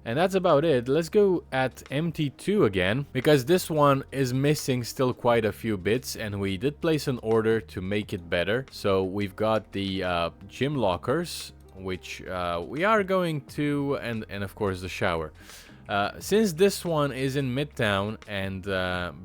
And that's about it. Let's go at MT2 again, because this one is missing still quite a few bits, and we did place an order to make it better. So we've got the gym lockers, which we are going to, and of course the shower. Since this one is in Midtown, and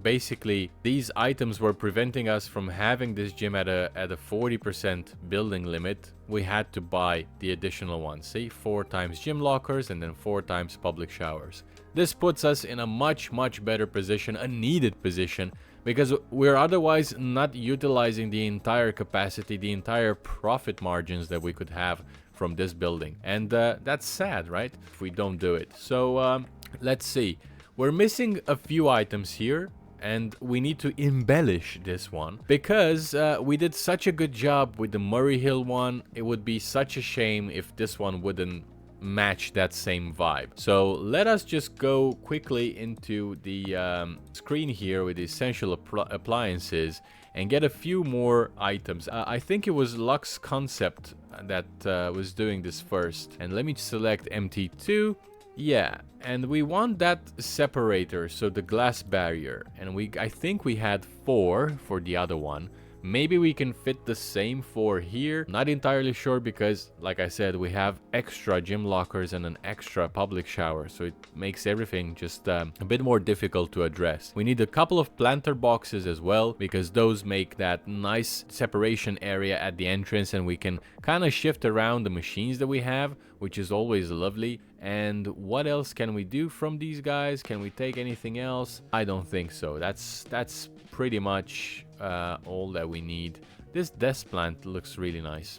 basically these items were preventing us from having this gym at a 40% building limit, we had to buy the additional ones. See, 4 times gym lockers and then 4 times public showers. This puts us in a much better position, a needed position, because we're otherwise not utilizing the entire capacity, the entire profit margins that we could have from this building. And that's sad, right, if we don't do it. So let's see. We're missing a few items here, and we need to embellish this one, because we did such a good job with the Murray Hill one. It would be such a shame if this one wouldn't match that same vibe. So let us just go quickly into the screen here with the essential appliances and get a few more items. I think it was Lux Concept that was doing this first. And let me select MT2. Yeah, and we want that separator, so the glass barrier. And I think we had 4 for the other one. Maybe we can fit the same 4 here. Not entirely sure, because, like I said, we have extra gym lockers and an extra public shower. So it makes everything just a bit more difficult to address. We need a couple of planter boxes as well, because those make that nice separation area at the entrance, and we can kind of shift around the machines that we have, which is always lovely. And what else can we do from these guys? Can we take anything else? I don't think so. That's pretty much all that we need. This desk plant looks really nice.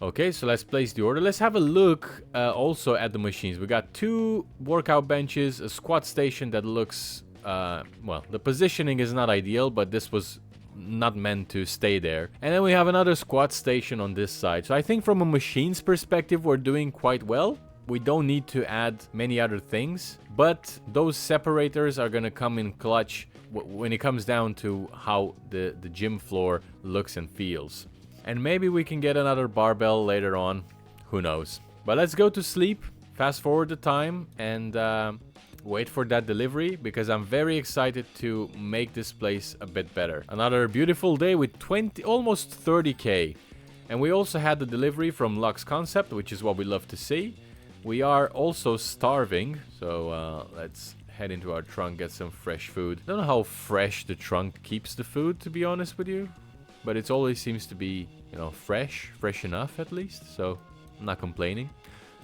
Okay, so let's place the order. Let's have a look also at the machines. We got 2 workout benches, a squat station that looks well, the positioning is not ideal, but this was not meant to stay there. And then we have another squat station on this side. So I think from a machines perspective, we're doing quite well. We don't need to add many other things, but those separators are going to come in clutch when it comes down to how the gym floor looks and feels. And maybe we can get another barbell later on, who knows. But let's go to sleep, fast forward the time, and wait for that delivery, because I'm very excited to make this place a bit better. Another beautiful day with almost 30k. And we also had the delivery from Lux Concept, which is what we love to see. We are also starving, so let's head into our trunk, get some fresh food. I don't know how fresh the trunk keeps the food, to be honest with you, but it always seems to be, you know, fresh enough at least, so I'm not complaining.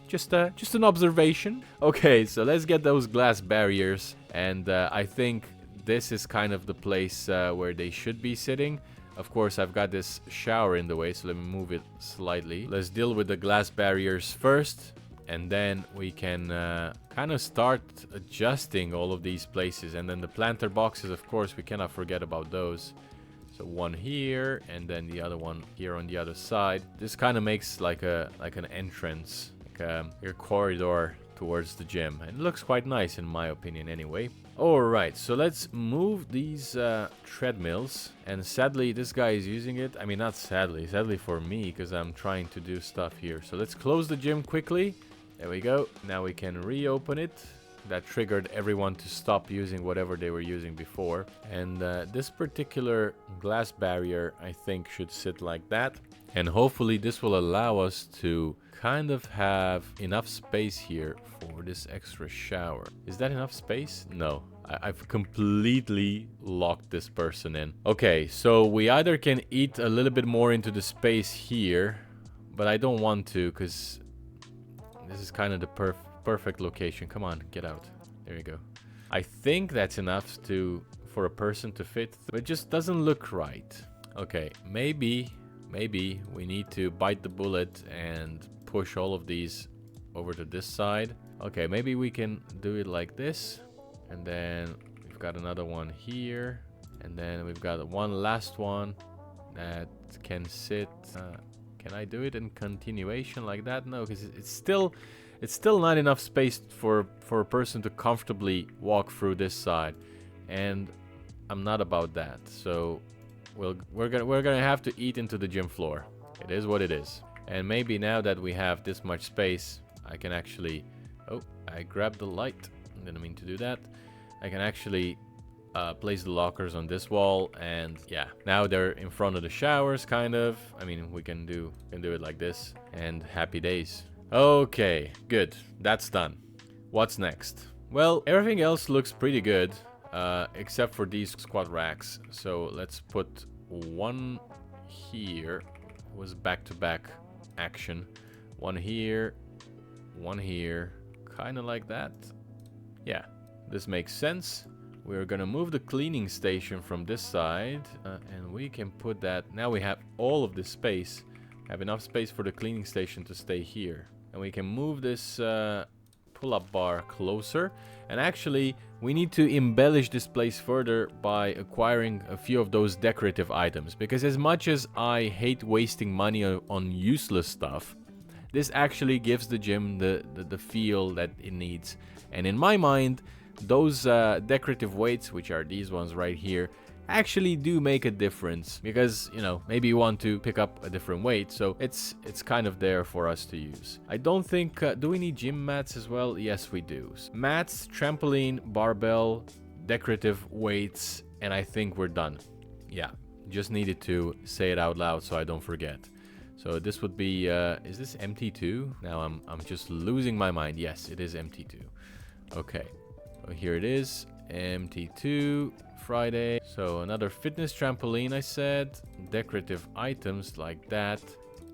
Just an observation. Okay, so let's get those glass barriers, and I think this is kind of the place where they should be sitting. Of course, I've got this shower in the way, so let me move it slightly. Let's deal with the glass barriers first. And then we can kind of start adjusting all of these places. And then the planter boxes, of course, we cannot forget about those. So one here, and then the other one here on the other side. This kind of makes like an entrance, like a corridor towards the gym. And it looks quite nice in my opinion anyway. Alright, so let's move these treadmills. And sadly, this guy is using it. I mean, not sadly for me, because I'm trying to do stuff here. So let's close the gym quickly. There we go. Now we can reopen it. That triggered everyone to stop using whatever they were using before. And this particular glass barrier, I think, should sit like that. And hopefully this will allow us to kind of have enough space here for this extra shower. Is that enough space? No. I've completely locked this person in. Okay, so we either can eat a little bit more into the space here, but I don't want to, because this is kind of the perfect location. Come on, get out. There you go. I think that's enough for a person to fit, but it just doesn't look right. Okay, maybe we need to bite the bullet and push all of these over to this side. Okay, maybe we can do it like this. And then we've got another one here. And then we've got one last one that can sit. Can I do it in continuation like that? No, because it's still not enough space for a person to comfortably walk through this side. And I'm not about that. So we're gonna have to eat into the gym floor. It is what it is. And maybe now that we have this much space, I can actually Oh, I grabbed the light. Didn't mean to do that. I can actually place the lockers on this wall, and yeah, now they're in front of the showers, kind of. I mean, we can do it like this, and happy days. Okay, good. That's done. What's next? Well, everything else looks pretty good, except for these squat racks. So let's put one here. It was back-to-back action. One here, kind of like that. Yeah, this makes sense. We're gonna move the cleaning station from this side, and we can put that. Now we have all of this space. Have enough space for the cleaning station to stay here. And we can move this pull-up bar closer. And actually, we need to embellish this place further by acquiring a few of those decorative items. Because as much as I hate wasting money on useless stuff, this actually gives the gym the feel that it needs. And in my mind, those decorative weights, which are these ones right here, actually do make a difference. Because, you know, maybe you want to pick up a different weight, so it's kind of there for us to use. I don't think... do we need gym mats as well? Yes, we do. Mats, trampoline, barbell, decorative weights, and I think we're done. Yeah, just needed to say it out loud so I don't forget. So this would be... is this MT2? Now I'm just losing my mind. Yes, it is MT2. Okay. So here it is, MT2, Friday. So another fitness trampoline, I said. Decorative items like that.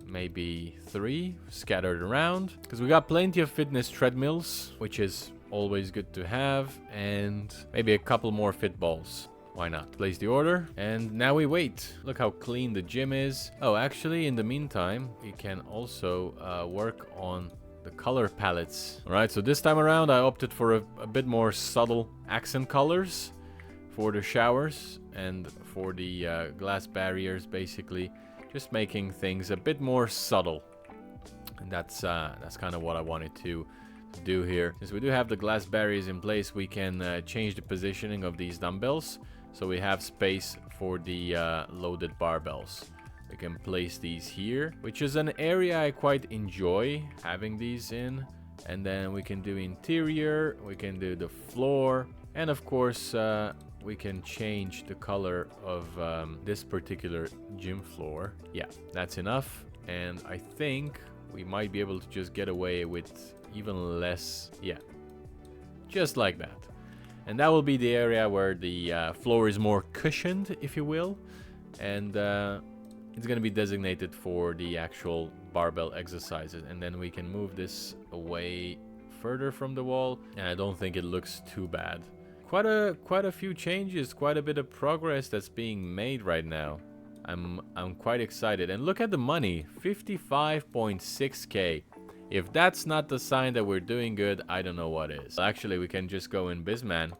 Maybe 3 scattered around. Because we got plenty of fitness treadmills, which is always good to have. And maybe a couple more fit balls. Why not? Place the order. And now we wait. Look how clean the gym is. Oh, actually, in the meantime, we can also work on the color palettes. All right, so this time around I opted for a bit more subtle accent colors for the showers and for the glass barriers, basically just making things a bit more subtle. And that's kind of what I wanted to do here. Since we do have the glass barriers in place, we can change the positioning of these dumbbells so we have space for the loaded barbells. We can place these here, which is an area I quite enjoy having these in. And then we can do interior, we can do the floor, and of course we can change the color of this particular gym floor. Yeah, that's enough. And I think we might be able to just get away with even less. Yeah, just like that. And that will be the area where the floor is more cushioned, if you will. And it's going to be designated for the actual barbell exercises. And then we can move this away further from the wall. And I don't think it looks too bad. Quite a few changes, quite a bit of progress that's being made right now. I'm quite excited. And look at the money, 55.6k. If that's not the sign that we're doing good, I don't know what is. Actually, we can just go in Bizman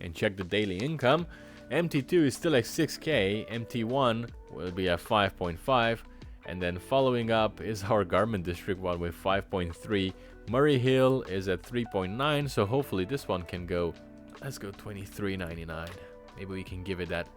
and check the daily income. MT2 is still at 6k, MT1 will be at 5.5, and then following up is our Garment District one with 5.3. Murray Hill is at 3.9, so hopefully this one can go, let's go 23.99. Maybe we can give it that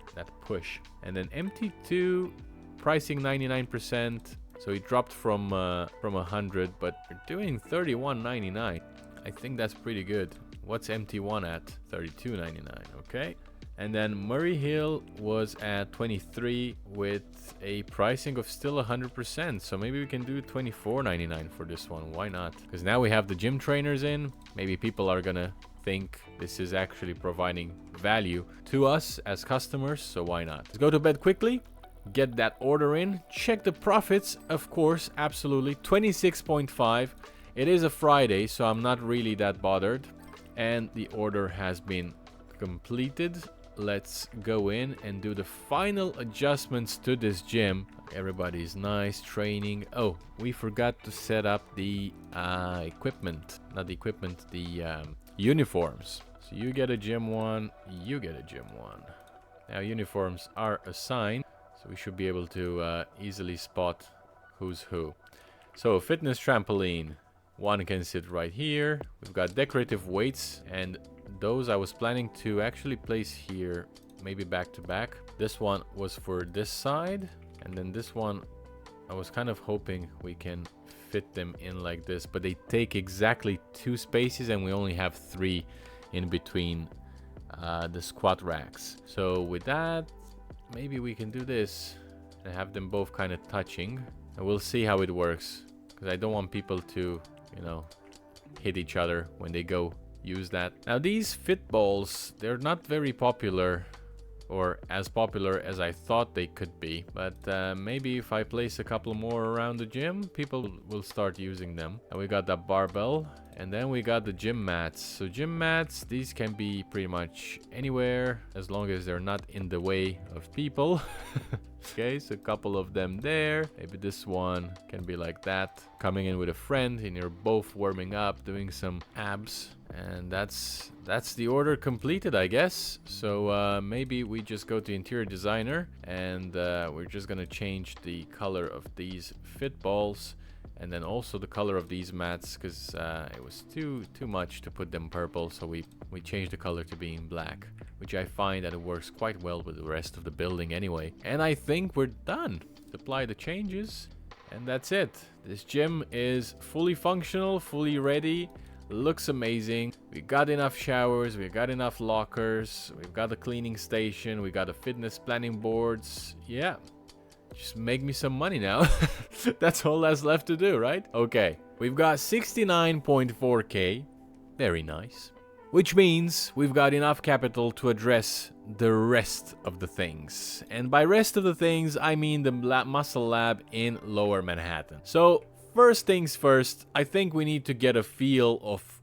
push. And then MT2 pricing 99%, so it dropped from 100, but we're doing 31.99. I think that's pretty good. What's MT1 at? 32.99, okay. And then Murray Hill was at 23 with a pricing of still 100%. So maybe we can do 24.99 for this one. Why not? Because now we have the gym trainers in. Maybe people are gonna think this is actually providing value to us as customers. So why not? Let's go to bed quickly. Get that order in. Check the profits, of course. Absolutely. 26.5. It is a Friday, so I'm not really that bothered. And the order has been completed. Let's go in and do the final adjustments to this gym. Everybody's nice training. Oh, we forgot to set up the equipment. Not the equipment, the uniforms. So you get a gym one, you get a gym one. Now uniforms are assigned, so we should be able to easily spot who's who. So fitness trampoline. One can sit right here. We've got decorative weights, and those I was planning to actually place here, maybe back to back. This one was for this side, and then this one I was kind of hoping we can fit them in like this, but they take exactly 2 spaces and we only have 3 in between the squat racks. So with that, maybe we can do this and have them both kind of touching, and we'll see how it works, because I don't want people to, you know, hit each other when they go use that. Now these fit balls, they're not very popular, or as popular as I thought they could be, but maybe if I place a couple more around the gym, people will start using them. And we got that barbell, and then we got the gym mats. So gym mats, these can be pretty much anywhere as long as they're not in the way of people. Okay, so a couple of them there. Maybe this one can be like that, coming in with a friend and you're both warming up, doing some abs. And that's the order completed, I guess. So maybe we just go to interior designer, and we're just gonna change the color of these fit balls, and then also the color of these mats, because it was too much to put them purple, so we changed the color to being black, which I find that it works quite well with the rest of the building anyway. And I think we're done. Apply the changes, and that's it. This gym is fully functional, fully ready. Looks amazing. We got enough showers, we got enough lockers, we've got a cleaning station, we got a fitness planning boards. Yeah, just make me some money now. That's all that's left to do, right? Okay, we've got 69.4k. Very nice. Which means we've got enough capital to address the rest of the things. And by rest of the things, I mean the muscle lab in Lower Manhattan. So first things first, I think we need to get a feel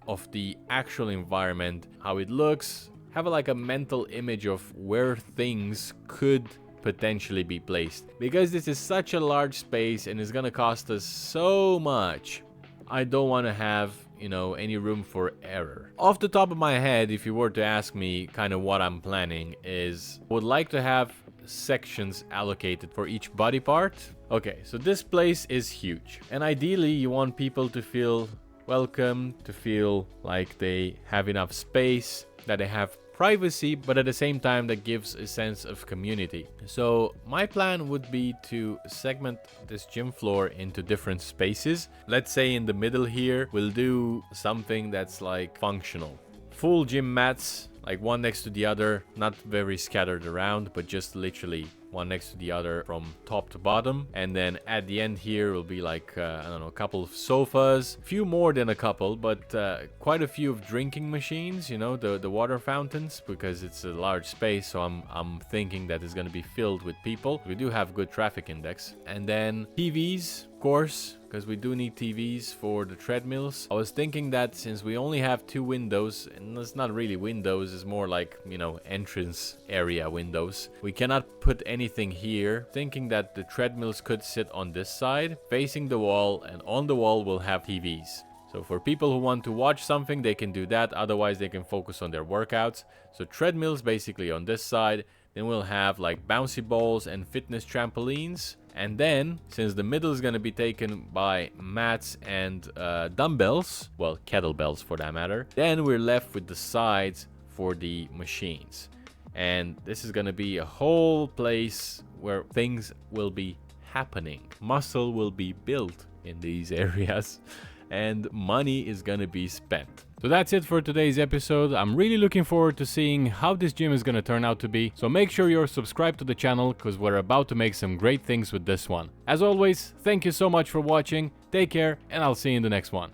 of the actual environment, how it looks, have like a mental image of where things could potentially be placed. Because this is such a large space and it's gonna cost us so much, I don't want to have, you know, any room for error. Off the top of my head, if you were to ask me kind of what I'm planning, is I would like to have sections allocated for each body part. Okay, so this place is huge, and ideally you want people to feel welcome, to feel like they have enough space, that they have privacy, but at the same time that gives a sense of community. So my plan would be to segment this gym floor into different spaces. Let's say in the middle here, we'll do something that's like functional. Full gym mats, like one next to the other, not very scattered around, but just literally one next to the other from top to bottom. And then at the end here will be like, I don't know, a couple of sofas, few more than a couple, but quite a few of drinking machines, you know, the water fountains, because it's a large space. So I'm thinking that it's going to be filled with people. We do have good traffic index. And then TVs, of course, because we do need TVs for the treadmills. I was thinking that since we only have 2 windows, and it's not really windows, it's more like, you know, entrance area windows, we cannot put anything here. Thinking that the treadmills could sit on this side, facing the wall, and on the wall we'll have TVs. So for people who want to watch something, they can do that. Otherwise, they can focus on their workouts. So treadmills basically on this side. Then we'll have like bouncy balls and fitness trampolines. And then, since the middle is going to be taken by mats and dumbbells, well, kettlebells for that matter, then we're left with the sides for the machines. And this is going to be a whole place where things will be happening. Muscle will be built in these areas, and money is going to be spent. So that's it for today's episode. I'm really looking forward to seeing how this gym is going to turn out to be. So make sure you're subscribed to the channel, because we're about to make some great things with this one. As always, thank you so much for watching. Take care, and I'll see you in the next one.